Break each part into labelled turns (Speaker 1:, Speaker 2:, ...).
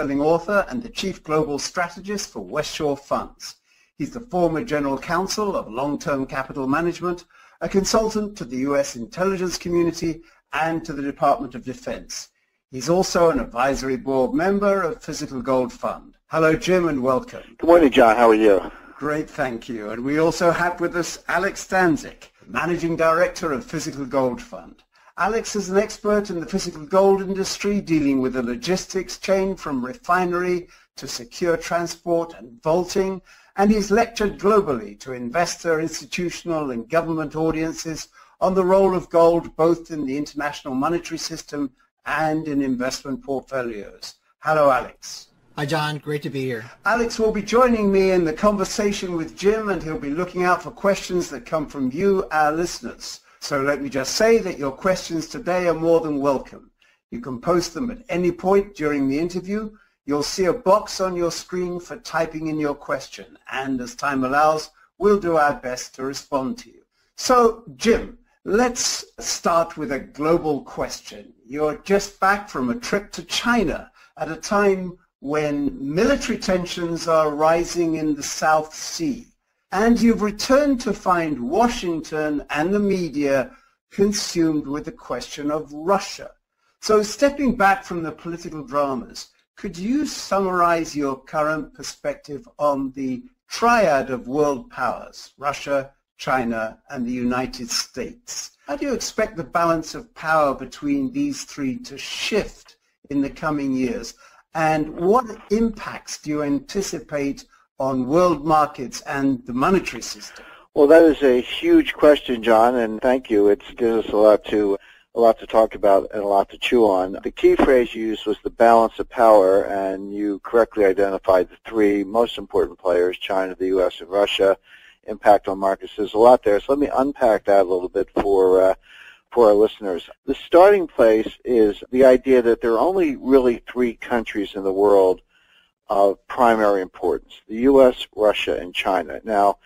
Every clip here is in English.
Speaker 1: best-selling author and the chief global strategist for West Shore Funds. He's the former general counsel of Long-Term Capital Management, a consultant to the U.S. intelligence community and to the Department of Defense. He's also an advisory board member of Physical Gold Fund. Hello, Jim, and welcome.
Speaker 2: Good morning, John. How are you?
Speaker 1: Great, thank you. And we also have with us Alex Stanzik, Managing Director of Physical Gold Fund. Alex is an expert in the physical gold industry, dealing with the logistics chain from refinery to secure transport and vaulting, and he's lectured globally to investor, institutional, and government audiences on the role of gold both in the international monetary system and in investment portfolios. Hello, Alex.
Speaker 3: Hi, John. Great to be here.
Speaker 1: Alex will be joining me in the conversation with Jim, and he'll be looking out for questions that come from you, our listeners. So let me just say that your questions today are more than welcome. You can post them at any point during the interview. You'll see a box on your screen for typing in your question, and as time allows, we'll do our best to respond to you. So, Jim, let's start with a global question. You're just back from a trip to China at a time when military tensions are rising in the South Sea, and you've returned to find Washington and the media consumed with the question of Russia. So stepping back from the political dramas, could you summarize your current perspective on the triad of world powers, Russia, China, and the United States? How do you expect the balance of power between these three to shift in the coming years? And what impacts do you anticipate on world markets and the monetary system?
Speaker 2: Well, that is a huge question, John, and thank you. It gives us a lot to talk about and a lot to chew on. The key phrase you used was the balance of power, and you correctly identified the three most important players, China, the U.S., and Russia, impact on markets. There's a lot there, so let me unpack that a little bit for our listeners. The starting place is the idea that there are only really three countries in the world of primary importance: the U.S., Russia, and China. Now,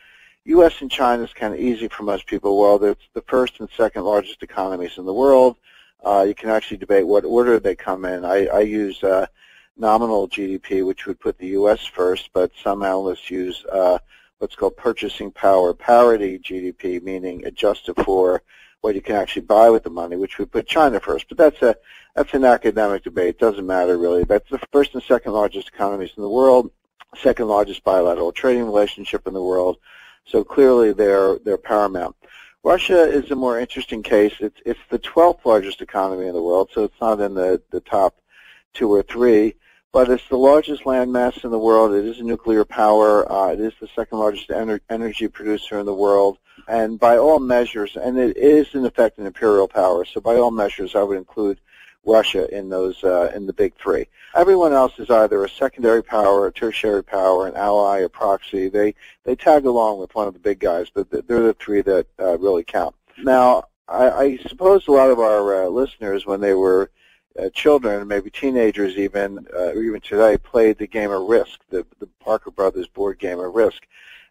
Speaker 2: U.S. and China is kind of easy for most people. Well, they're the first and second largest economies in the world. You can actually debate what order they come in. I use nominal GDP, which would put the U.S. first, but some analysts use what's called purchasing power parity GDP, meaning adjusted for what you can actually buy with the money, which would put China first. But that's an academic debate. It doesn't matter, really. That's the first and second largest economies in the world, second largest bilateral trading relationship in the world. So clearly they're paramount. Russia is a more interesting case. It's the 12th largest economy in the world, so it's not in the top two or three, but it's the largest landmass in the world. It is a nuclear power. It is the second largest energy producer in the world. And by all measures, and it is in effect an imperial power, so by all measures I would include Russia in those in the big three. Everyone else is either a secondary power, a tertiary power, an ally, a proxy. They tag along with one of the big guys, but they're the three that really count. Now, I suppose a lot of our listeners, when they were children, maybe teenagers even, or even today, played the game of Risk, the Parker Brothers board game of Risk.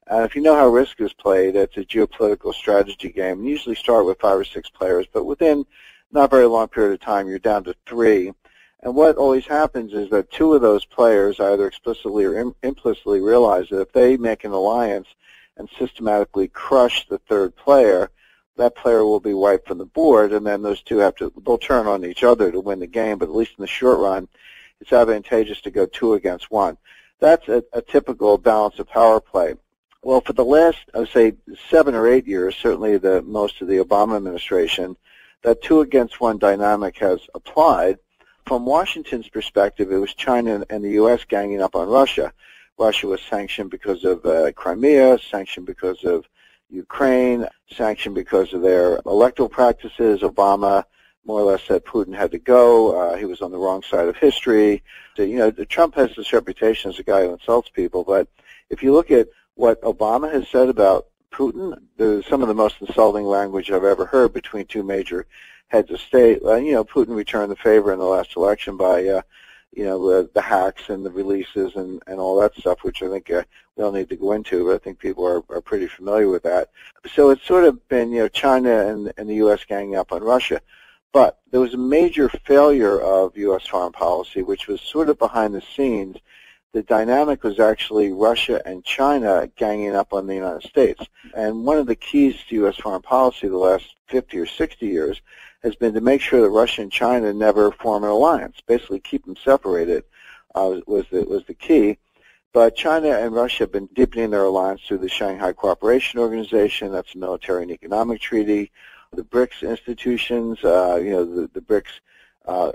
Speaker 2: If you know how Risk is played, it's a geopolitical strategy game. You usually start with 5 or 6 players, but within not a very long period of time, you're down to 3. And what always happens is that 2 of those players either explicitly or implicitly realize that if they make an alliance and systematically crush the third player, that player will be wiped from the board, and then those two they'll turn on each other to win the game, but at least in the short run, it's advantageous to go 2 against 1. That's a typical balance of power play. Well, for the last, I would say, 7 or 8 years, certainly the most of the Obama administration, that 2 against 1 dynamic has applied. From Washington's perspective, it was China and the U.S. ganging up on Russia. Russia was sanctioned because of Crimea, sanctioned because of Ukraine, sanctioned because of their electoral practices. Obama more or less said Putin had to go. He was on the wrong side of history. So, you know, Trump has this reputation as a guy who insults people, but if you look at what Obama has said about Putin, there's some of the most insulting language I've ever heard between 2 major heads of state. You know, Putin returned the favor in the last election by, you know, the hacks and the releases and all that stuff, which I think we don't need to go into, but I think people are pretty familiar with that. So it's sort of been, you know, China and the U.S. ganging up on Russia. But there was a major failure of U.S. foreign policy, which was sort of behind the scenes. The dynamic was actually Russia and China ganging up on the United States. And one of the keys to U.S. foreign policy the last 50 or 60 years has been to make sure that Russia and China never form an alliance, basically keep them separated was the key. But China and Russia have been deepening their alliance through the Shanghai Cooperation Organization. That's a military and economic treaty. The BRICS institutions, the BRICS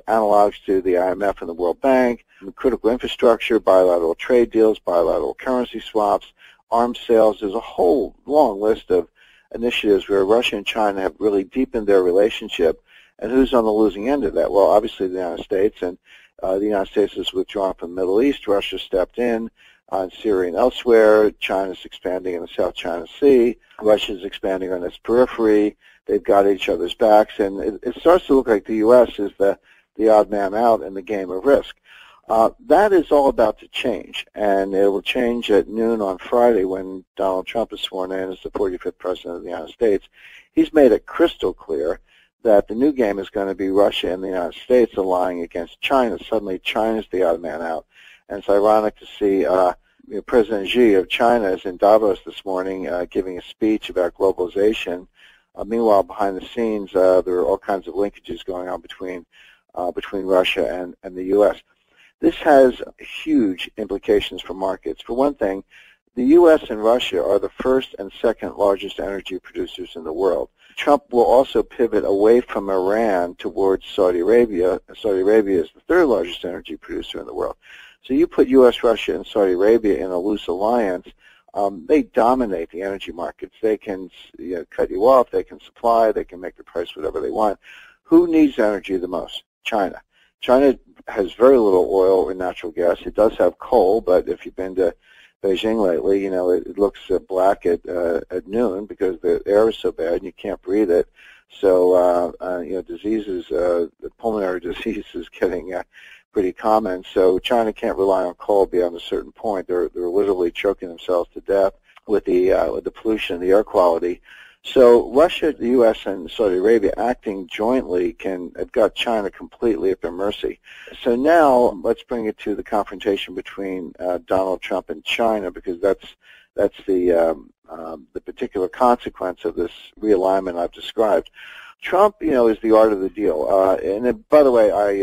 Speaker 2: analogs to the IMF and the World Bank, the critical infrastructure, bilateral trade deals, bilateral currency swaps, arms sales. There's a whole long list of initiatives where Russia and China have really deepened their relationship. And who's on the losing end of that? Well, obviously the United States, and the United States has withdrawn from the Middle East. Russia stepped in Syria and elsewhere. China's expanding in the South China Sea. Russia's expanding on its periphery. They've got each other's backs, and it starts to look like the U.S. is the odd man out in the game of risk. That is all about to change, and it will change at noon on Friday when Donald Trump is sworn in as the 45th President of the United States. He's made it crystal clear that the new game is going to be Russia and the United States allying against China. Suddenly China's the odd man out. And it's ironic to see President Xi of China is in Davos this morning giving a speech about globalization. Meanwhile, behind the scenes, there are all kinds of linkages going on between Russia and the U.S. This has huge implications for markets. For one thing, the U.S. and Russia are the first and second largest energy producers in the world. Trump will also pivot away from Iran towards Saudi Arabia. Saudi Arabia is the third largest energy producer in the world. So you put U.S., Russia, and Saudi Arabia in a loose alliance, they dominate the energy markets. They can cut you off, they can supply, they can make the price whatever they want. Who needs energy the most? China. China has very little oil or natural gas. It does have coal, but if you've been to Beijing lately, it looks black at noon because the air is so bad and you can't breathe it. So, diseases, pulmonary disease is getting pretty common. So China can't rely on coal beyond a certain point. They're literally choking themselves to death with the pollution, the air quality. So Russia, the U.S., and Saudi Arabia acting jointly have got China completely at their mercy. So now let's bring it to the confrontation between Donald Trump and China, because that's the particular consequence of this realignment I've described. Trump, is the art of the deal. And by the way,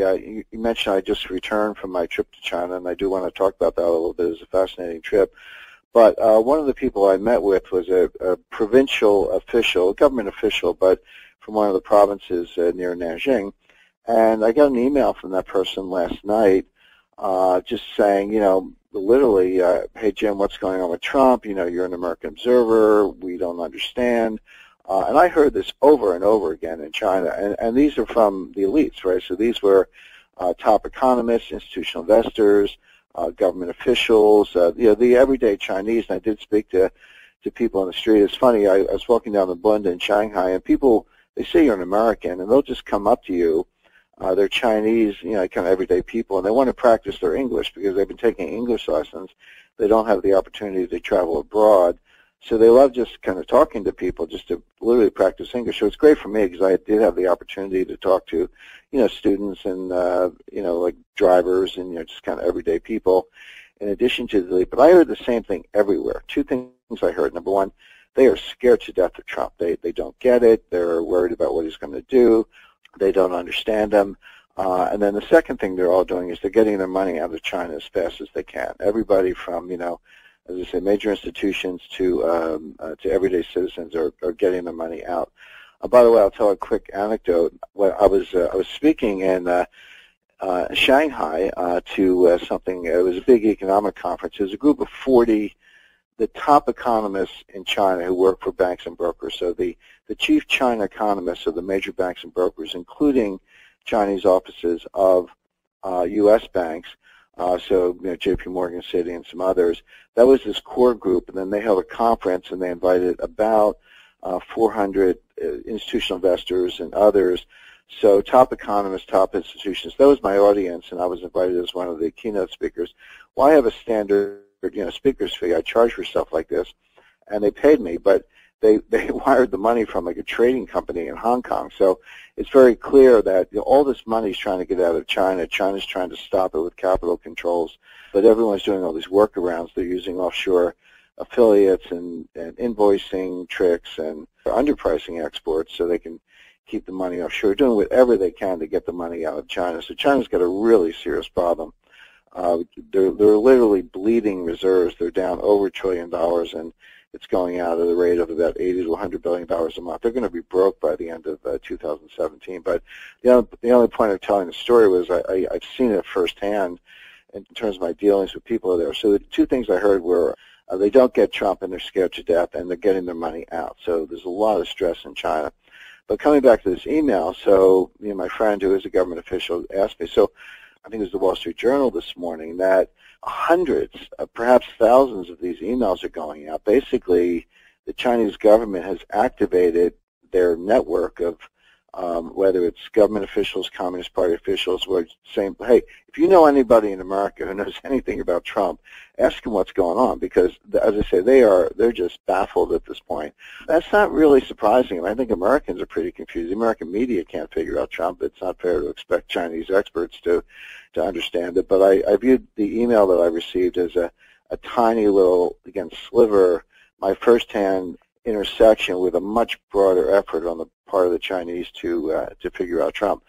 Speaker 2: you mentioned I just returned from my trip to China, and I do want to talk about that a little bit. It was a fascinating trip. But one of the people I met with was a provincial official, a government official, but from one of the provinces near Nanjing. And I got an email from that person last night just saying, literally, hey, Jim, what's going on with Trump? You're an American observer. We don't understand. And I heard this over and over again in China. And these are from the elites, right? So these were top economists, institutional investors, government officials, the everyday Chinese. And I did speak to people on the street. It's funny, I was walking down the Bund in Shanghai, and people, they say you're an American, and they'll just come up to you. They're Chinese, kind of everyday people, and they want to practice their English because they've been taking English lessons. They don't have the opportunity to travel abroad. So they love just kind of talking to people just to literally practice English. So it's great for me because I did have the opportunity to talk to, students and, like drivers and, just kind of everyday people in addition to the elite. But I heard the same thing everywhere. Two things I heard. Number one, they are scared to death of Trump. They don't get it. They're worried about what he's going to do. They don't understand him. And then the second thing they're all doing is they're getting their money out of China as fast as they can. Everybody from, as I say, major institutions to everyday citizens are getting their money out. By the way, I'll tell a quick anecdote. When I was speaking in Shanghai to something. It was a big economic conference. It was a group of 40, the top economists in China who work for banks and brokers. So the chief China economists of the major banks and brokers, including Chinese offices of U.S. banks. So, J.P. Morgan, Citi, and some others. That was this core group, and then they held a conference, and they invited about 400 institutional investors and others. So top economists, top institutions. That was my audience, and I was invited as one of the keynote speakers. Well, I have a standard, speaker's fee. I charge for stuff like this, and they paid me. But they wired the money from like a trading company in Hong Kong. So it's very clear that all this money is trying to get out of China. China's trying to stop it with capital controls, but everyone's doing all these workarounds. They're using offshore affiliates and invoicing tricks and underpricing exports so they can keep the money offshore, doing whatever they can to get the money out of China. So China's got a really serious problem. They're literally bleeding reserves. They're down over $1 trillion, and it's going out at a rate of about $80 to $100 billion a month. They're going to be broke by the end of 2017. But the only point of telling the story was I've seen it firsthand in terms of my dealings with people there. So the two things I heard were they don't get Trump and they're scared to death, and they're getting their money out. So there's a lot of stress in China. But coming back to this email, so my friend who is a government official asked me, so I think it was the Wall Street Journal this morning, that hundreds, perhaps thousands of these emails are going out. Basically, the Chinese government has activated their network of whether it's government officials, Communist Party officials, who are saying, hey, if you know anybody in America who knows anything about Trump, ask him what's going on, because, as I say, they're just baffled at this point. That's not really surprising. I think Americans are pretty confused. The American media can't figure out Trump. It's not fair to expect Chinese experts to understand it. But I viewed the email that I received as a tiny little, again, sliver, my firsthand intersection with a much broader effort on the part of the Chinese to figure out Trump.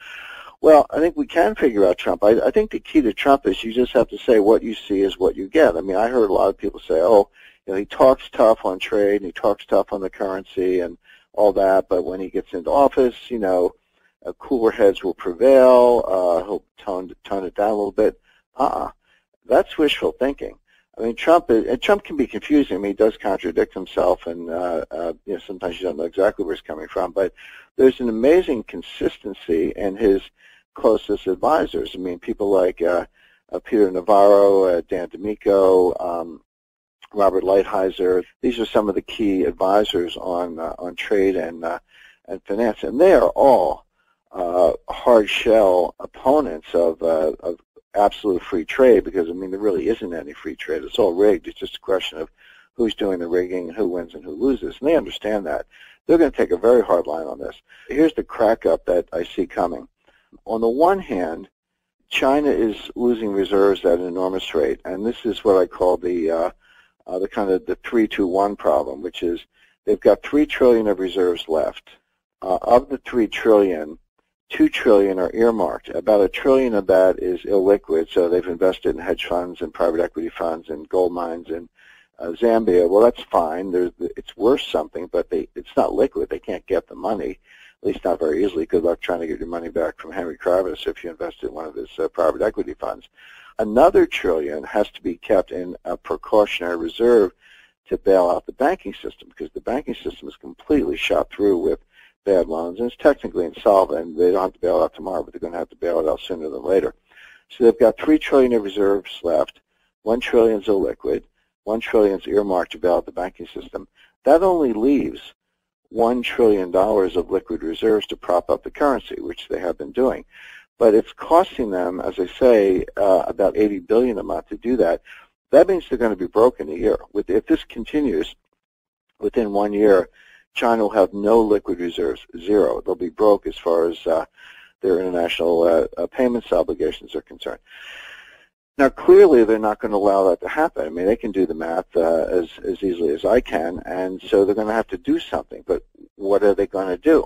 Speaker 2: Well, I think we can figure out Trump. I think the key to Trump is you just have to say what you see is what you get. I mean, I heard a lot of people say, oh, he talks tough on trade and he talks tough on the currency and all that, but when he gets into office, cooler heads will prevail. He'll tone it down a little bit. That's wishful thinking. I mean, Trump can be confusing. I mean, he does contradict himself, and sometimes you don't know exactly where he's coming from. But there's an amazing consistency in his closest advisors. I mean, people like Peter Navarro, Dan D'Amico, Robert Lighthizer. These are some of the key advisors on trade and finance, and they are all hard shell opponents of absolute free trade, because, I mean, there really isn't any free trade. It's all rigged. It's just a question of who's doing the rigging and who wins and who loses, and they understand that. They're going to take a very hard line on this. Here's the crack up that I see coming. On the one hand, China is losing reserves at an enormous rate, and this is what I call the kind of the 3-2-1 problem, which is they've got $3 trillion of reserves left. Of the $3 trillion, $2 trillion are earmarked. About $1 trillion of that is illiquid, so they've invested in hedge funds and private equity funds and gold mines in Zambia. Well, that's fine. It's worth something, but it's not liquid. They can't get the money, at least not very easily. Good luck trying to get your money back from Henry Kravis if you invest in one of his private equity funds. Another $1 trillion has to be kept in a precautionary reserve to bail out the banking system, because the banking system is completely shot through with bad loans, and it's technically insolvent. They don't have to bail it out tomorrow, but they're going to have to bail it out sooner than later. So they've got $3 trillion of reserves left. $1 trillion is illiquid. $1 trillion is earmarked to bail out the banking system. That only leaves $1 trillion of liquid reserves to prop up the currency, which they have been doing. But it's costing them, as I say, about $80 billion a month to do that. That means they're going to be broke in a year. If this continues, within 1 year, China will have no liquid reserves, zero. They'll be broke as far as their international payments obligations are concerned. Now, clearly, they're not going to allow that to happen. I mean, they can do the math as easily as I can, and so they're going to have to do something. But what are they going to do?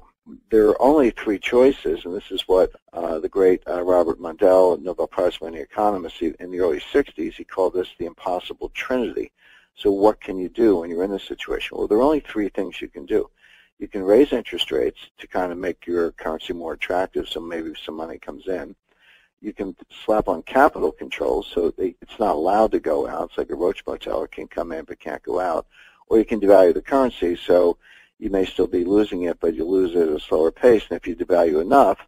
Speaker 2: There are only three choices, and this is what the great Robert Mundell, Nobel Prize-winning economist, in the early 60s, he called this the impossible trinity. So what can you do when you're in this situation? Well, there are only three things you can do. You can raise interest rates to kind of make your currency more attractive, so maybe some money comes in. You can slap on capital controls so it's not allowed to go out. It's like a roach motel. It can come in but can't go out. Or you can devalue the currency, so you may still be losing it, but you lose it at a slower pace. And if you devalue enough,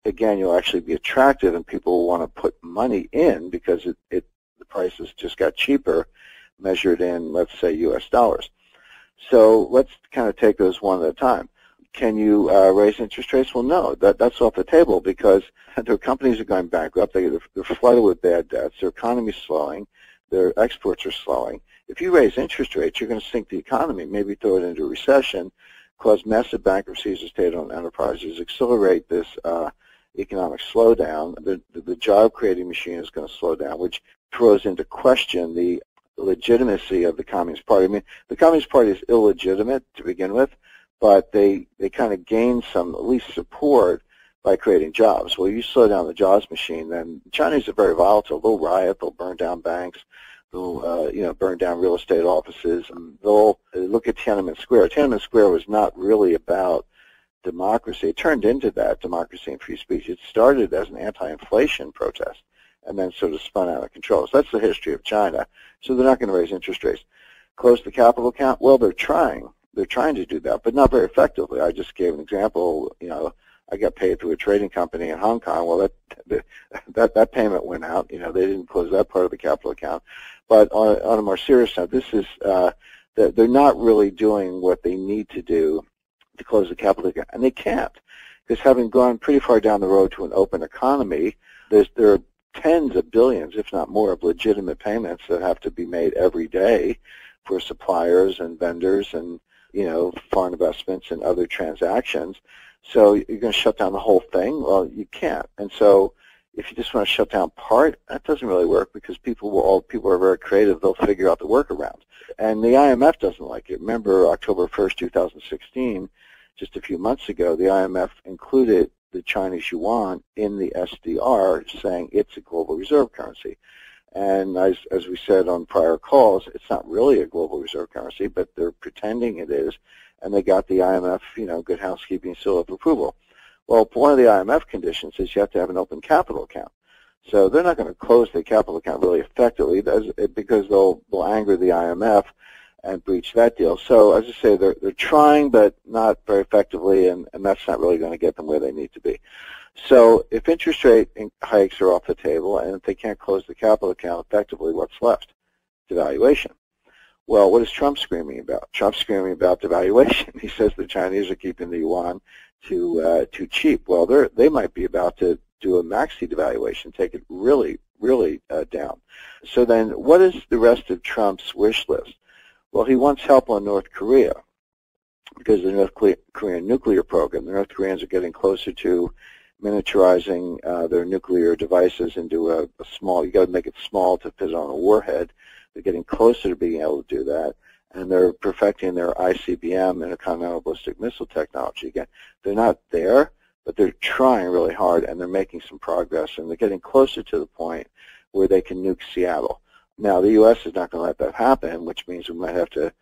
Speaker 2: again, you'll actually be attractive, and people will want to put money in because the prices just got cheaper, measured in, let's say, U.S. dollars. So let's kind of take those one at a time. Can you raise interest rates? Well, no, that's off the table, because their companies are going bankrupt. They're flooded with bad debts. Their economy's slowing. their exports are slowing. If you raise interest rates, you're going to sink the economy, maybe throw it into a recession, cause massive bankruptcies of state-owned enterprises, accelerate this economic slowdown. The job-creating machine is going to slow down, which throws into question the legitimacy of the Communist Party. I mean, the Communist Party is illegitimate to begin with, but they kind of gain some, at least, support by creating jobs. Well, you slow down the jobs machine, then the Chinese are very volatile. They'll riot, they'll burn down banks, they'll burn down real estate offices, and they'll look at Tiananmen Square. Tiananmen Square was not really about democracy. It turned into that, democracy and free speech. It started as an anti-inflation protest and then sort of spun out of control. So that's the history of China. So they're not going to raise interest rates. Close the capital account? Well, they're trying. They're trying to do that, but not very effectively. I just gave an example. I got paid through a trading company in Hong Kong. Well, that payment went out. They didn't close that part of the capital account. But on a more serious note, this is they're not really doing what they need to do to close the capital account, and they can't, because having gone pretty far down the road to an open economy, there are tens of billions, if not more, of legitimate payments that have to be made every day for suppliers and vendors and foreign investments and other transactions. So you're going to shut down the whole thing? Well, you can't. And so if you just want to shut down part, that doesn't really work, because people are very creative. They'll figure out the workaround. And the IMF doesn't like it. Remember October 1st, 2016, just a few months ago, the IMF included the Chinese yuan in the SDR, saying it's a global reserve currency. And as we said on prior calls, it's not really a global reserve currency, but they're pretending it is, and they got the IMF, good housekeeping seal of approval. Well, one of the IMF conditions is you have to have an open capital account. So they're not going to close the capital account really effectively, because they'll anger the IMF and breach that deal. So as I say, they're trying, but not very effectively, and that's not really going to get them where they need to be. So if interest rate hikes are off the table, and if they can't close the capital account effectively, what's left? Devaluation. Well, what is Trump screaming about? Trump's screaming about devaluation. He says the Chinese are keeping the yuan too cheap. Well, they might be about to do a maxi devaluation, take it really, really down. So then what is the rest of Trump's wish list? Well, he wants help on North Korea, because of the North Korean nuclear program. The North Koreans are getting closer to miniaturizing their nuclear devices into a small, you got to make it small to fit on a warhead. They're getting closer to being able to do that, and they're perfecting their ICBM, intercontinental ballistic missile technology. Again, they're not there, but they're trying really hard, and they're making some progress, and they're getting closer to the point where they can nuke Seattle. Now, the U.S. is not going to let that happen, which means we might have to,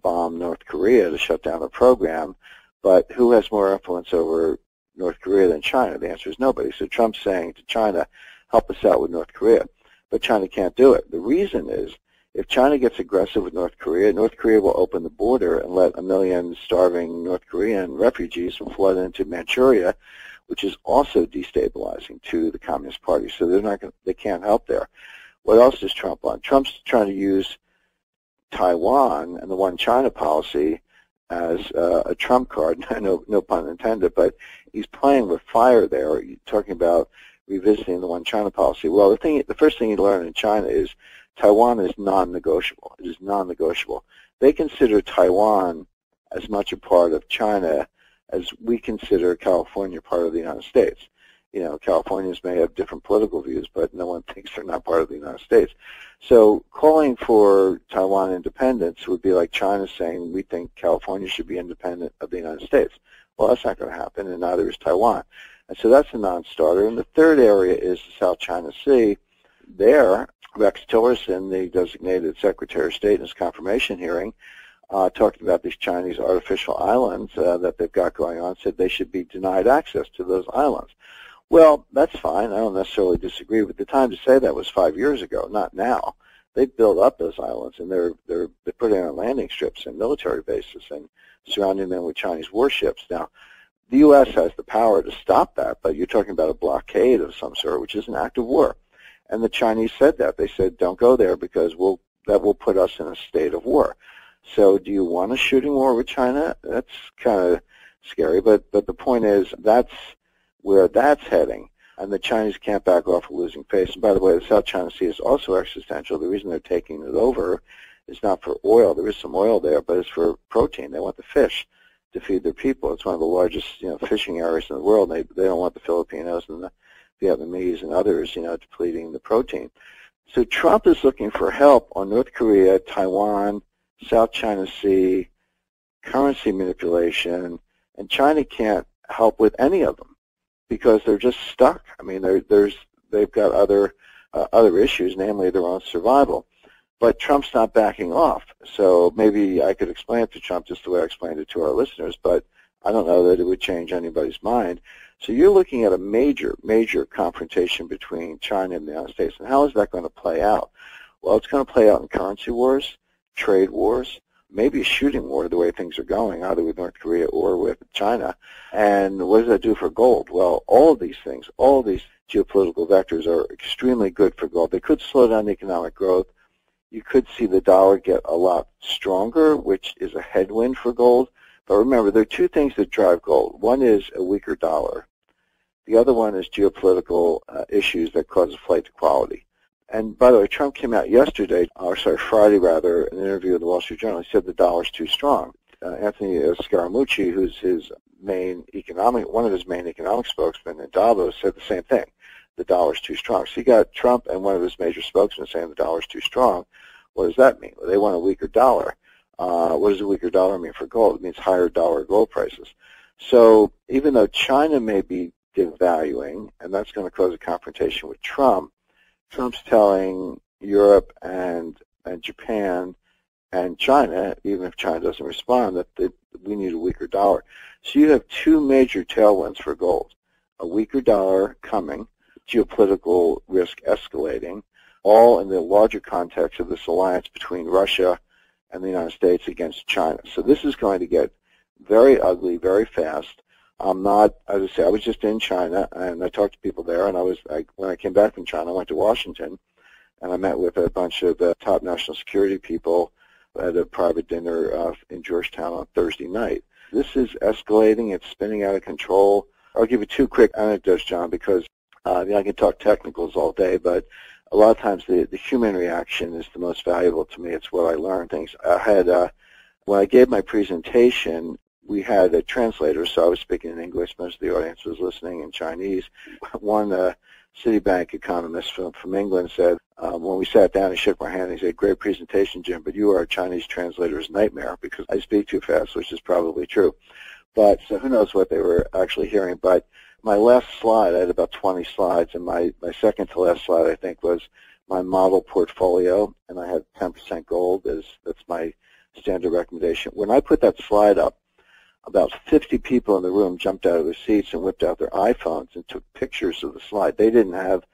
Speaker 2: bomb North Korea to shut down the program. But who has more influence over North Korea than China? The answer is nobody. So Trump's saying to China, help us out with North Korea. But China can't do it. The reason is, if China gets aggressive with North Korea will open the border and let 1 million starving North Korean refugees flood into Manchuria, which is also destabilizing to the Communist Party. So they can't help there. What else is Trump on? Trump's trying to use Taiwan and the one China policy as a trump card. No pun intended, but he's playing with fire there. You're talking about revisiting the one China policy. Well, the first thing you learn in China is Taiwan is non-negotiable. It is non-negotiable. They consider Taiwan as much a part of China as we consider California part of the United States. Californians may have different political views, but no one thinks they're not part of the United States. So calling for Taiwan independence would be like China saying we think California should be independent of the United States. Well, that's not going to happen, and neither is Taiwan. And so that's a non-starter. And the third area is the South China Sea. There, Rex Tillerson, the designated Secretary of State in his confirmation hearing, talking about these Chinese artificial islands that they've got going on, said they should be denied access to those islands. Well, that's fine. I don't necessarily disagree, but the time to say that was 5 years ago, not now. They've built up those islands, and they're putting on landing strips and military bases and surrounding them with Chinese warships. Now, the U.S. has the power to stop that, but you're talking about a blockade of some sort, which is an act of war. And the Chinese said that. They said, don't go there because that will put us in a state of war. So do you want a shooting war with China? That's kind of scary, but the point is that's where that's heading. and the Chinese can't back off of losing face. And by the way, the South China Sea is also existential. The reason they're taking it over is not for oil. There is some oil there, but it's for protein. They want the fish to feed their people. It's one of the largest, fishing areas in the world. They don't want the Filipinos and the Vietnamese and others, depleting the protein. So Trump is looking for help on North Korea, Taiwan, South China Sea, currency manipulation, and China can't help with any of them because they're just stuck. I mean, they've got other issues, namely their own survival. But Trump's not backing off. So maybe I could explain it to Trump just the way I explained it to our listeners, but I don't know that it would change anybody's mind. So you're looking at a major, major confrontation between China and the United States. And how is that going to play out? Well, it's going to play out in currency wars, trade wars, maybe a shooting war the way things are going, either with North Korea or with China. And what does that do for gold? Well, all of these things, all of these geopolitical vectors are extremely good for gold. They could slow down economic growth. You could see the dollar get a lot stronger, which is a headwind for gold. But remember, there are two things that drive gold. One is a weaker dollar. The other one is geopolitical issues that cause a flight to quality. And by the way, Trump came out Friday rather, in an interview with the Wall Street Journal. He said the dollar's too strong. Anthony Scaramucci, who's one of his main economic spokesmen in Davos, said the same thing. The dollar's too strong. So you got Trump and one of his major spokesmen saying the dollar's too strong. What does that mean? Well, they want a weaker dollar. What does a weaker dollar mean for gold? It means higher dollar gold prices. So even though China may be devaluing, and that's going to cause a confrontation with Trump, Trump's telling Europe and Japan and China, even if China doesn't respond, that we need a weaker dollar. So you have two major tailwinds for gold. A weaker dollar coming, geopolitical risk escalating, all in the larger context of this alliance between Russia and the United States against China. So this is going to get very ugly very fast. I'm not, as I say, I was just in China, and I talked to people there, and when I came back from China, I went to Washington, and I met with a bunch of the top national security people at a private dinner in Georgetown on Thursday night. This is escalating. It's spinning out of control. I'll give you two quick anecdotes, John, because I can talk technicals all day, but a lot of times the human reaction is the most valuable to me. It's what I learn things. When I gave my presentation, we had a translator, so I was speaking in English. Most of the audience was listening in Chinese. One Citibank economist from England said, when we sat down, he shook my hand, he said, "Great presentation, Jim, but you are a Chinese translator's nightmare," because I speak too fast, which is probably true. But so who knows what they were actually hearing. But my last slide, I had about 20 slides, and my second to last slide, I think, was my model portfolio, and I had 10% gold. That's my standard recommendation. When I put that slide up, about 50 people in the room jumped out of their seats and whipped out their iPhones and took pictures of the slide. They didn't have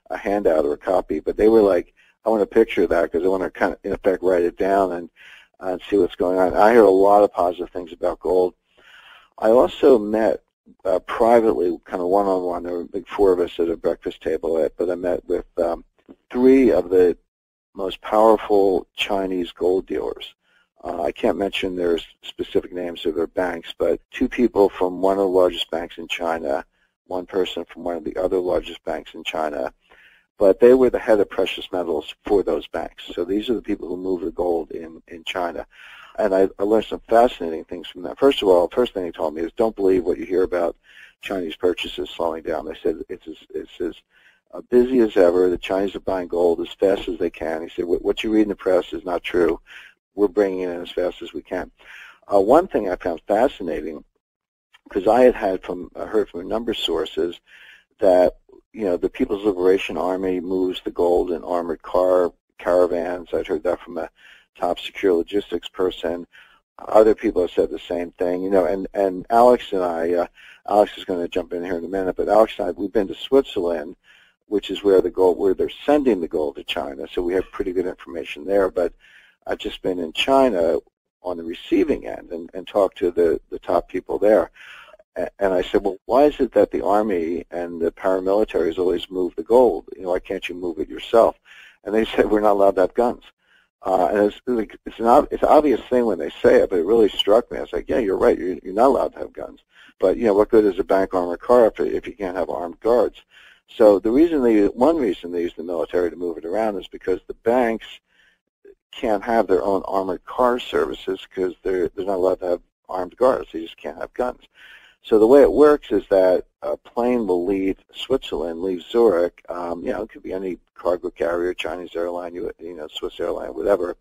Speaker 2: a handout or a copy, but they were like, "I want a picture of that because I want to kind of, in effect, write it down and see what's going on." I hear a lot of positive things about gold. I also met privately, kind of one-on-one. There were like four of us at a breakfast table, but I met with three of the most powerful Chinese gold dealers. I can't mention their specific names of their banks, but two people from one of the largest banks in China, one person from one of the other largest banks in China, but they were the head of precious metals for those banks. So these are the people who move the gold in China. And I learned some fascinating things from them. First of all, the first thing they told me is don't believe what you hear about Chinese purchases slowing down. They said it's as busy as ever. The Chinese are buying gold as fast as they can. He said what you read in the press is not true. We're bringing it in as fast as we can. One thing I found fascinating, because I had heard from a number of sources that the People's Liberation Army moves the gold in armored caravans. I'd heard that from a top secure logistics person. Other people have said the same thing. And Alex and I, Alex is going to jump in here in a minute, but Alex and I, we've been to Switzerland, which is where they're sending the gold to China, so we have pretty good information there. But I've just been in China on the receiving end and talked to the top people there. And I said, well, why is it that the Army and the paramilitaries always move the gold? Why can't you move it yourself? And they said, we're not allowed to have guns. And it's an obvious thing when they say it, but it really struck me. I was like, yeah, you're right. You're not allowed to have guns. But, what good is a bank armored car if you can't have armed guards? So one reason they use the military to move it around is because the banks can't have their own armored car services because they're not allowed to have armed guards. They just can't have guns. So the way it works is that a plane will leave Switzerland, leave Zurich. It could be any cargo carrier, Chinese airline, Swiss airline, whatever,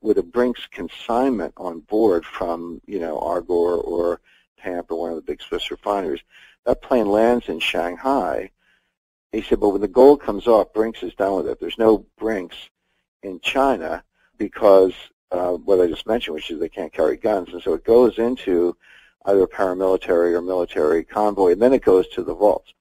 Speaker 2: with a Brinks consignment on board from, Argor or Tamp or one of the big Swiss refineries. That plane lands in Shanghai. He said, but when the gold comes off, Brinks is done with it. There's no Brinks in China because what I just mentioned, which is they can't carry guns. And so it goes into either a paramilitary or military convoy, and then it goes to the vaults.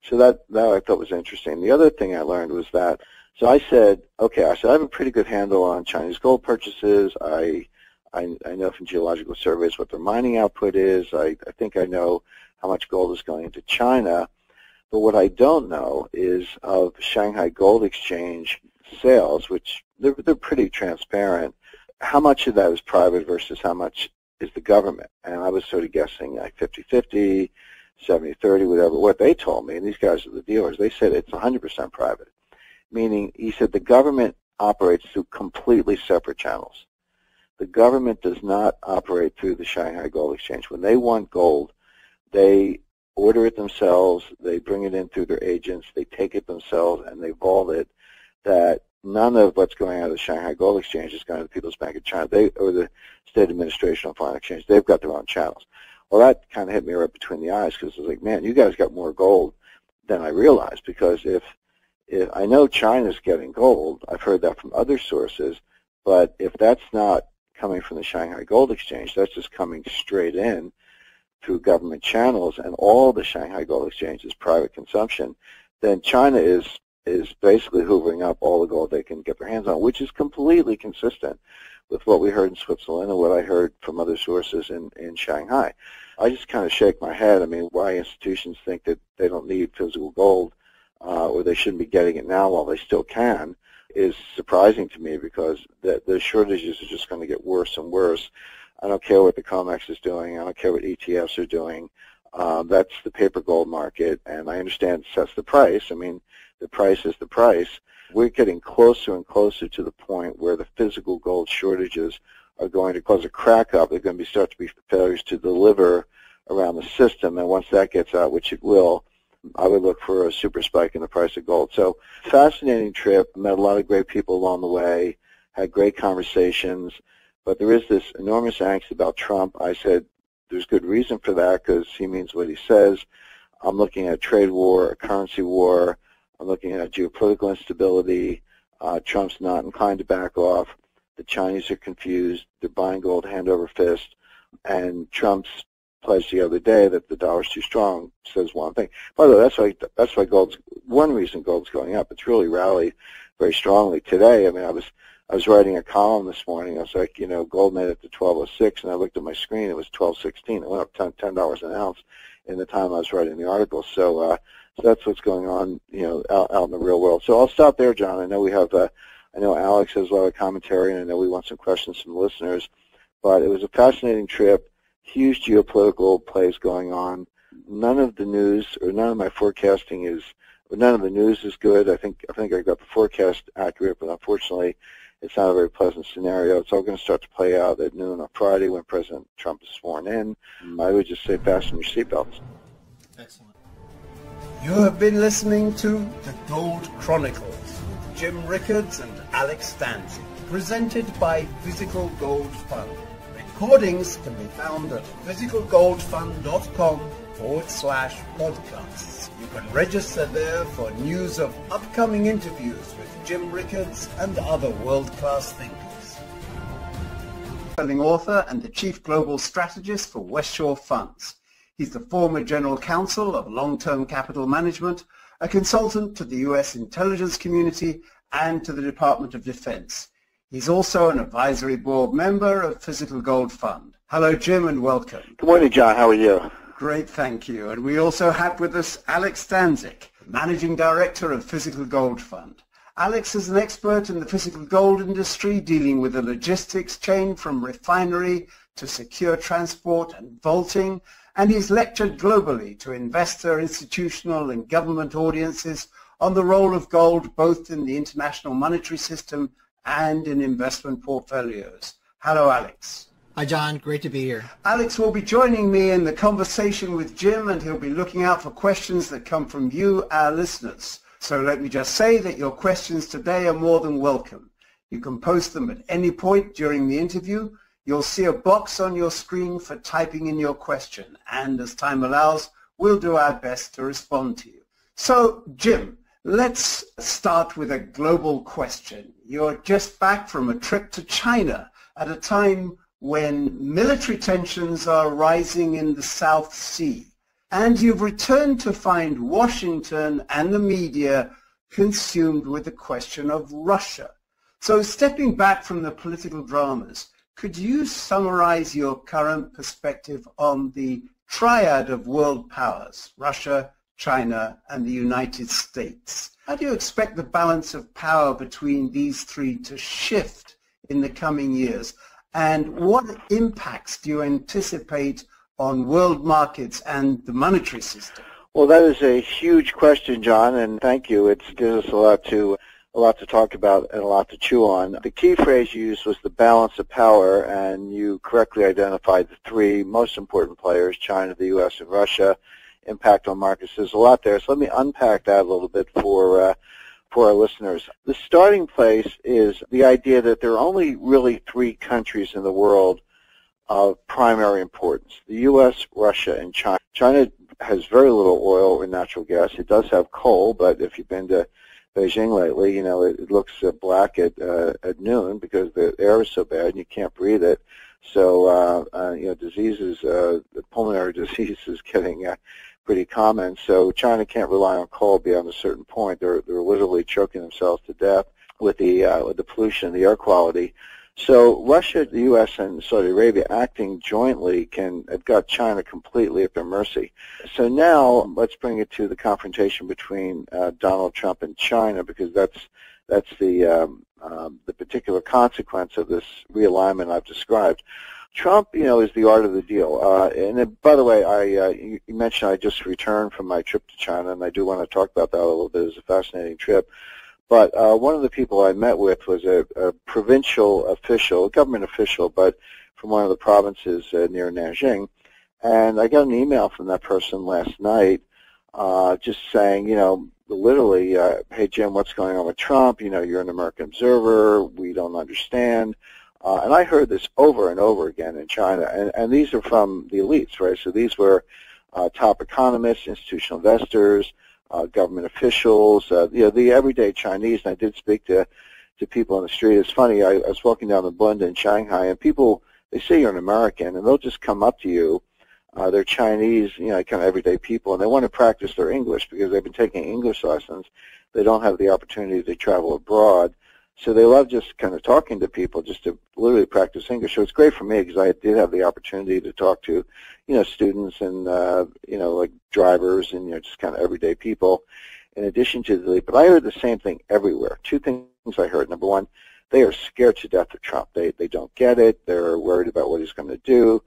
Speaker 2: So that I thought was interesting. The other thing I learned was that, so I said, okay, I have a pretty good handle on Chinese gold purchases. I know from geological surveys what their mining output is. I think I know how much gold is going into China. But what I don't know is of Shanghai Gold Exchange sales, which they're pretty transparent. How much of that is private versus how much is the government? And I was sort of guessing like 50-50, 70-30, whatever. What they told me, and these guys are the dealers, they said it's 100% private, meaning he said the government operates through completely separate channels. The government does not operate through the Shanghai Gold Exchange. When they want gold, they order it themselves, they bring it in through their agents, they take it themselves, and they vault it, that none of what's going out of the Shanghai Gold Exchange is going to the People's Bank of China or the State Administration on Foreign Exchange. They've got their own channels. Well, that kind of hit me right between the eyes because I was like, man, you guys got more gold than I realized, because if I know China's getting gold, I've heard that from other sources, but if that's not coming from the Shanghai Gold Exchange, that's just coming straight in through government channels, and all the Shanghai Gold Exchange is private consumption, then China is basically hoovering up all the gold they can get their hands on, which is completely consistent with what we heard in Switzerland and what I heard from other sources in Shanghai. I just kind of shake my head. I mean, why institutions think that they don't need physical gold or they shouldn't be getting it now while they still can is surprising to me, because the shortages are just going to get worse and worse. I don't care what the COMEX is doing. I don't care what ETFs are doing. That's the paper gold market, and I understand it sets the price. I mean, the price is the price. We're getting closer and closer to the point where the physical gold shortages are going to cause a crack up. There are going to start to be failures to deliver around the system, and once that gets out, which it will, I would look for a super spike in the price of gold. So, fascinating trip. Met a lot of great people along the way, had great conversations, but there is this enormous angst about Trump. I said, there's good reason for that because he means what he says. I'm looking at a trade war, a currency war. I'm looking at geopolitical instability. Trump's not inclined to back off. The Chinese are confused. They're buying gold hand over fist. And Trump's pledge the other day that the dollar's too strong says one thing. By the way, that's why gold's one reason gold's going up. It's really rallied very strongly today. I mean, I was writing a column this morning. I was like, gold made it to 1206, and I looked at my screen. It was 1216. It went up $10 an ounce in the time I was writing the article. So that's what's going on, out in the real world. So I'll stop there, John. I know we have, I know Alex has a lot of commentary, and I know we want some questions from the listeners. But it was a fascinating trip. Huge geopolitical plays going on. None of the news, or none of my forecasting is, or none of the news is good. I think I got the forecast accurate, but unfortunately, it's not a very pleasant scenario. It's all going to start to play out at noon on Friday when President Trump is sworn in. I would just say fasten your seatbelts.
Speaker 1: Excellent. You have been listening to The Gold Chronicles with Jim Rickards and Alex Stanzi, presented by Physical Gold Fund. Recordings can be found at physicalgoldfund.com/podcasts. You can register there for news of upcoming interviews with Jim Rickards and other world-class thinkers. Author and the Chief Global Strategist for West Shore Funds. He's the former General Counsel of Long-Term Capital Management, a consultant to the U.S. intelligence community and to the Department of Defense. He's also an advisory board member of Physical Gold Fund. Hello, Jim, and welcome.
Speaker 2: Good morning, John. How are you?
Speaker 1: Great, thank you. And we also have with us Alex Stanzik, Managing Director of Physical Gold Fund. Alex is an expert in the physical gold industry, dealing with the logistics chain from refinery to secure transport and vaulting, and he's lectured globally to investor, institutional, and government audiences on the role of gold both in the international monetary system and in investment portfolios. Hello, Alex.
Speaker 3: Hi, John. Great to be here.
Speaker 1: Alex will be joining me in the conversation with Jim, and he'll be looking out for questions that come from you, our listeners. So let me just say that your questions today are more than welcome. You can post them at any point during the interview. You'll see a box on your screen for typing in your question, and as time allows, we'll do our best to respond to you. So, Jim, let's start with a global question. You're just back from a trip to China at a time when military tensions are rising in the South Sea, and you've returned to find Washington and the media consumed with the question of Russia. So stepping back from the political dramas, could you summarize your current perspective on the triad of world powers, Russia, China, and the United States? How do you expect the balance of power between these three to shift in the coming years? And what impacts do you anticipate on world markets and the monetary system?
Speaker 2: Well, that is a huge question, John, and thank you. It gives us a lot to talk about and a lot to chew on. The key phrase you used was the balance of power, and you correctly identified the three most important players, China, the U.S., and Russia, impact on markets. There's a lot there, so let me unpack that a little bit for our listeners. The starting place is the idea that there are only really three countries in the world of primary importance: the U.S., Russia, and China. China has very little oil and natural gas. It does have coal, but if you've been to Beijing lately, you know, it looks black at noon because the air is so bad and you can't breathe it. So, you know, diseases, pulmonary disease is getting pretty common. So China can't rely on coal beyond a certain point. They're literally choking themselves to death with the pollution, the air quality. So Russia, the U.S., and Saudi Arabia acting jointly have got China completely at their mercy. So now let's bring it to the confrontation between Donald Trump and China, because that's the particular consequence of this realignment I've described. Trump, you know, is the art of the deal. By the way, you mentioned I just returned from my trip to China, and I do want to talk about that a little bit. It was a fascinating trip. But one of the people I met with was a provincial official, a government official, but from one of the provinces near Nanjing. And I got an email from that person last night just saying, you know, literally, hey, Jim, what's going on with Trump? You know, you're an American observer. We don't understand. And I heard this over and over again in China. And these are from the elites, right? So these were top economists, institutional investors, government officials, you know, the everyday Chinese. And I did speak to people on the street. It's funny, I was walking down the Bund in Shanghai, and people, they say you're an American, and they'll just come up to you. They're Chinese, you know, kind of everyday people, and they want to practice their English because they've been taking English lessons. They don't have the opportunity to travel abroad. So they love just kind of talking to people just to literally practice English. So it's great for me because I did have the opportunity to talk to, you know, students and, you know, like drivers and, you know, just kind of everyday people in addition to the elite. But I heard the same thing everywhere. Two things I heard. Number one, they are scared to death of Trump. They don't get it. They're worried about what he's going to do.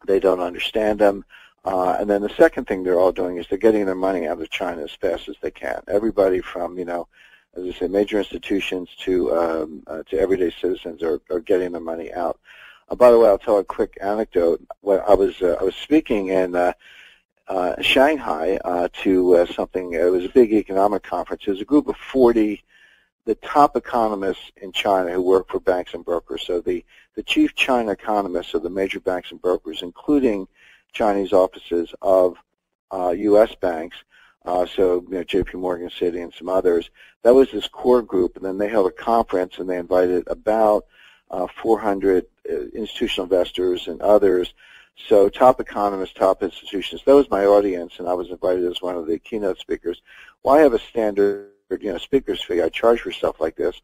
Speaker 2: They don't understand him. And then the second thing they're all doing is they're getting their money out of China as fast as they can. Everybody from, you know, as I say, major institutions to everyday citizens are getting their money out. By the way, I'll tell a quick anecdote. When I was speaking in Shanghai to something. It was a big economic conference. It was a group of 40, the top economists in China who work for banks and brokers. So the chief China economists of the major banks and brokers, including Chinese offices of U.S. banks. So, you know, J.P. Morgan, Citi, and some others. That was this core group, and then they held a conference, and they invited about 400 institutional investors and others. So top economists, top institutions. That was my audience, and I was invited as one of the keynote speakers. Well, I have a standard, you know, speaker's fee. I charge for stuff like this,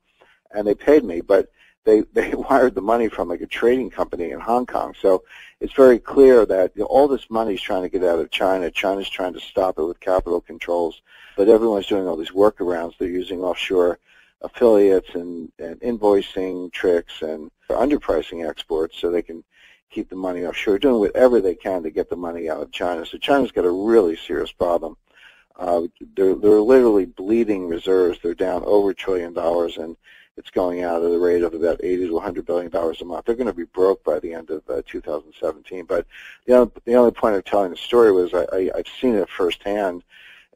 Speaker 2: and they paid me, but they wired the money from like a trading company in Hong Kong. So it's very clear that, you know, all this money is trying to get out of China. China's trying to stop it with capital controls, but everyone's doing all these workarounds. They're using offshore affiliates and invoicing tricks and underpricing exports so they can keep the money offshore, doing whatever they can to get the money out of China. So China's got a really serious problem. They're literally bleeding reserves. They're down over $1 trillion, and it's going out at a rate of about $80 to $100 billion a month. They're going to be broke by the end of 2017. But the only point of telling the story was I've seen it firsthand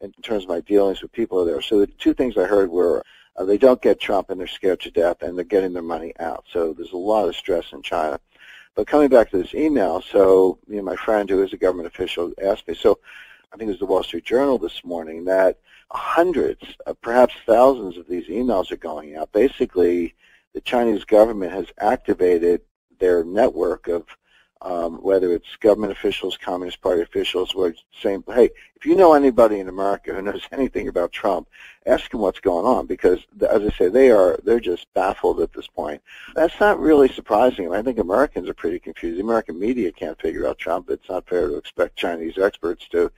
Speaker 2: in terms of my dealings with people there. So the two things I heard were they don't get Trump and they're scared to death, and they're getting their money out. So there's a lot of stress in China. But coming back to this email, so my friend who is a government official asked me, so I think it was the Wall Street Journal this morning, that hundreds, perhaps thousands of these emails are going out. Basically, the Chinese government has activated their network of whether it's government officials, Communist Party officials, who are saying, hey, if you know anybody in America who knows anything about Trump, ask them what's going on, because, as I say, they're just baffled at this point. That's not really surprising. I think Americans are pretty confused. The American media can't figure out Trump. It's not fair to expect Chinese experts to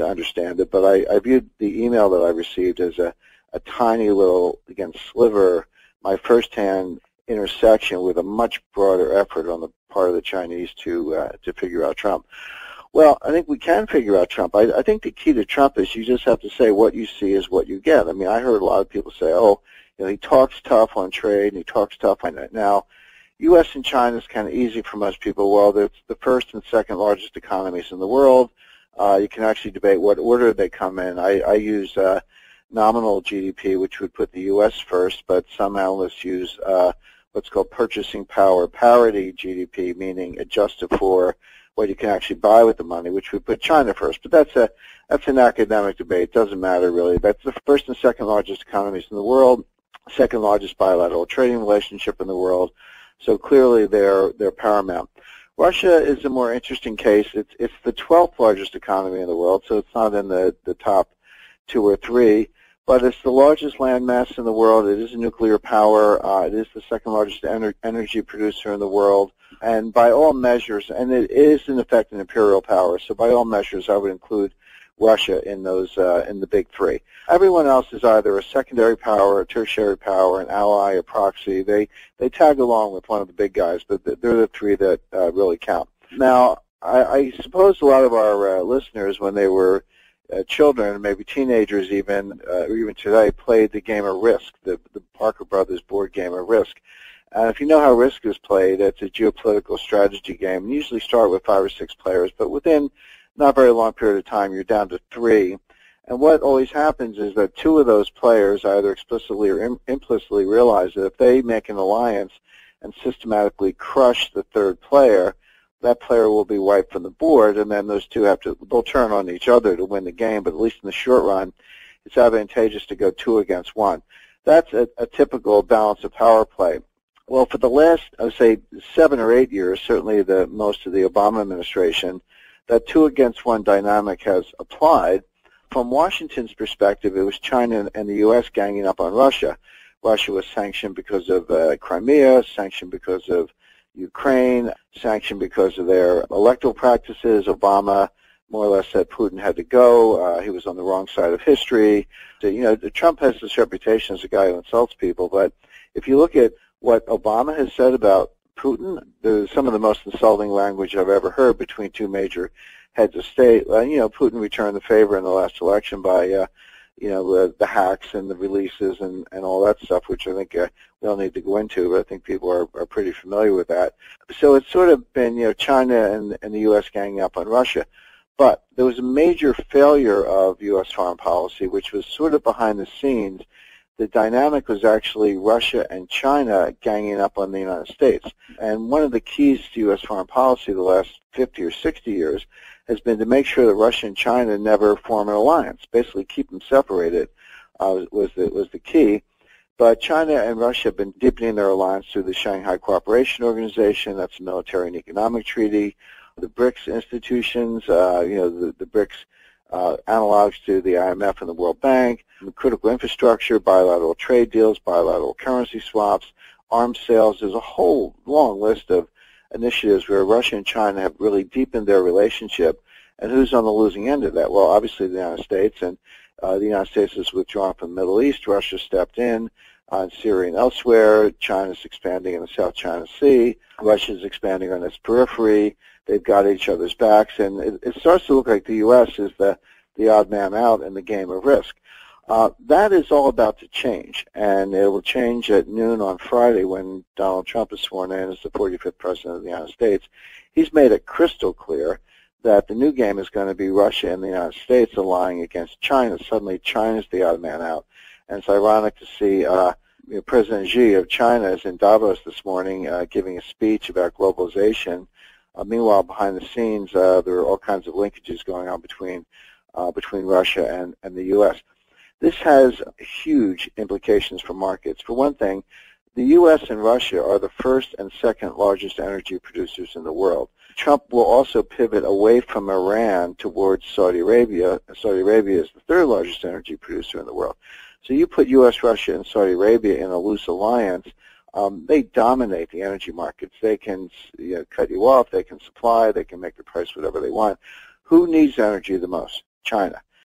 Speaker 2: understand it. But I viewed the email that I received as a tiny little, again, sliver, my firsthand intersection with a much broader effort on the part of the Chinese to figure out Trump. Well, I think we can figure out Trump. I think the key to Trump is you just have to say what you see is what you get. I mean, I heard a lot of people say, oh, he talks tough on trade and he talks tough on that. Now, U.S. and China is kind of easy for most people. Well, it's the first and second largest economies in the world. You can actually debate what order they come in. I use nominal GDP, which would put the U.S. first, but some analysts use what's called purchasing power parity GDP, meaning adjusted for what you can actually buy with the money, which would put China first. But that's an academic debate. It doesn't matter really. That's the first and second largest economies in the world, second largest bilateral trading relationship in the world. So clearly they're paramount. Russia is a more interesting case. It's the 12th largest economy in the world, so it's not in the top 2 or 3. But it's the largest landmass in the world. It is a nuclear power. It is the second largest energy producer in the world. And by all measures, and it is in effect an imperial power, so by all measures I would include Russia in those in the big 3. Everyone else is either a secondary power, a tertiary power, an ally, a proxy. They tag along with one of the big guys, but they're the 3 that really count. Now, I suppose a lot of our listeners, when they were children, maybe teenagers even, or even today, played the game of Risk, the Parker Brothers board game of Risk. And if you know how Risk is played, it's a geopolitical strategy game. You usually start with 5 or 6 players, but within not a very long period of time, you're down to 3. And what always happens is that 2 of those players either explicitly or implicitly realize that if they make an alliance and systematically crush the 3rd player, that player will be wiped from the board, and then those 2 they'll turn on each other to win the game, but at least in the short run, it's advantageous to go 2 against 1. That's a typical balance of power play. Well, for the last, I would say, 7 or 8 years, certainly most of the Obama administration, that 2 against 1 dynamic has applied. From Washington's perspective, it was China and the U.S. ganging up on Russia. Russia was sanctioned because of Crimea, sanctioned because of Ukraine, sanctioned because of their electoral practices. Obama more or less said Putin had to go. He was on the wrong side of history. So, Trump has this reputation as a guy who insults people, but if you look at what Obama has said about Putin, there's some of the most insulting language I've ever heard between 2 major heads of state. Putin returned the favor in the last election by the hacks and the releases and all that stuff, which I think we don't need to go into, but I think people are pretty familiar with that. So it's sort of been, China and the U.S. ganging up on Russia. But there was a major failure of U.S. foreign policy, which was sort of behind the scenes. The dynamic was actually Russia and China ganging up on the United States. And one of the keys to U.S. foreign policy the last 50 or 60 years has been to make sure that Russia and China never form an alliance, basically keep them separated was the key. But China and Russia have been deepening their alliance through the Shanghai Cooperation Organization. That's a military and economic treaty. The BRICS institutions, the BRICS analogs to the IMF and the World Bank, the critical infrastructure, bilateral trade deals, bilateral currency swaps, arms sales. There's a whole long list of initiatives where Russia and China have really deepened their relationship. And who's on the losing end of that? Well, obviously the United States, and the United States has withdrawn from the Middle East. Russia stepped in. in Syria and elsewhere. China's expanding in the South China Sea. Russia's expanding on its periphery. They've got each other's backs, and it starts to look like the U.S. is the odd man out in the game of risk. That is all about to change, and it will change at noon on Friday when Donald Trump is sworn in as the 45th President of the United States. He's made it crystal clear that the new game is going to be Russia and the United States allying against China. Suddenly, China's the odd man out. And it's ironic to see President Xi of China is in Davos this morning giving a speech about globalization. Meanwhile, behind the scenes, there are all kinds of linkages going on between Russia and the U.S. This has huge implications for markets. For one thing, the U.S. and Russia are the first and second largest energy producers in the world. Trump will also pivot away from Iran towards Saudi Arabia. Saudi Arabia is the third largest energy producer in the world. So you put U.S., Russia, and Saudi Arabia in a loose alliance, they dominate the energy markets. They can cut you off, they can supply, they can make the price whatever they want. Who needs energy the most? China.